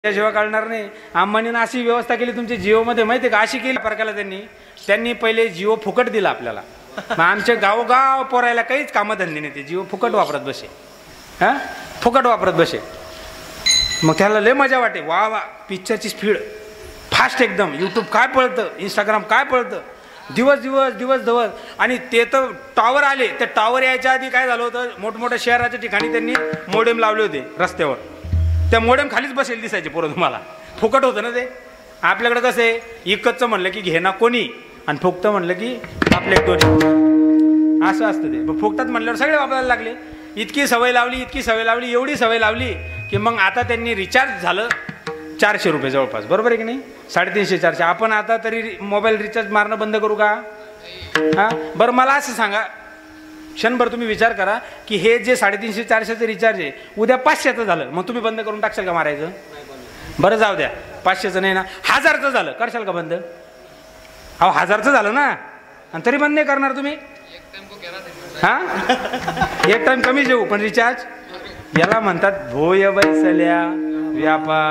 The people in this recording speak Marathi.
त्याशिवाय कळणार नाही. अंबानीनं अशी व्यवस्था केली तुमच्या जिओमध्ये, माहिती आहे का? अशी केली प्रकारला त्यांनी पहिले जिओ फुकट दिला आपल्याला. मग आमच्या गावोगाव पोरायला काहीच कामधंदे नाही, ते जिओ फुकट वापरत बसे. हां, फुकट वापरत बसे. मग त्याला लय मजा वाटे. वा वा, पिक्चरची स्पीड फास्ट एकदम. यूट्यूब काय पळतं, इंस्टाग्राम काय पळतं, दिवस दिवस दिवस दिवस. आणि ते तर टॉवर आले, त्या टॉवर यायच्या आधी काय झालं होतं, मोठमोठ्या शहराच्या ठिकाणी त्यांनी मोडेम लावले होते रस्त्यावर. त्या मोडेम खालीच बसेल दिसायचे पोरं तुम्हाला. फुकट होतं ना ते. आपल्याकडे कसं आहे, इकतचं म्हणलं की घे ना कोणी, आणि फुकतं म्हणलं की आपले दोन्ही, असं असतं ते. मग फुकटात म्हणल्यावर सगळे वापरायला लागले. इतकी सवय लावली, इतकी सवय लावली, एवढी सवय लावली की मग आता त्यांनी रिचार्ज झालं 400 रुपये जवळपास. बरोबर आहे की नाही? 350-400. आपण आता तरी मोबाईल रिचार्ज मारणं बंद करू का? हां, बरं मला असं सांगा, क्षणभर तुम्ही विचार करा की हे जे 350-400चं रिचार्ज आहे, उद्या 500चं झालं, मग तुम्ही बंद करून टाकशाल का मारायचं? बरं जाऊ द्या, 500चं नाही ना, 1000चं झालं, करशाल का बंद? अहो 1000चं झालं ना, आणि तरी बंद नाही करणार तुम्ही? हां, एक टाइम कमी जेऊ पण रिचार्ज. याला म्हणतात भोय बैसल्या व्यापार.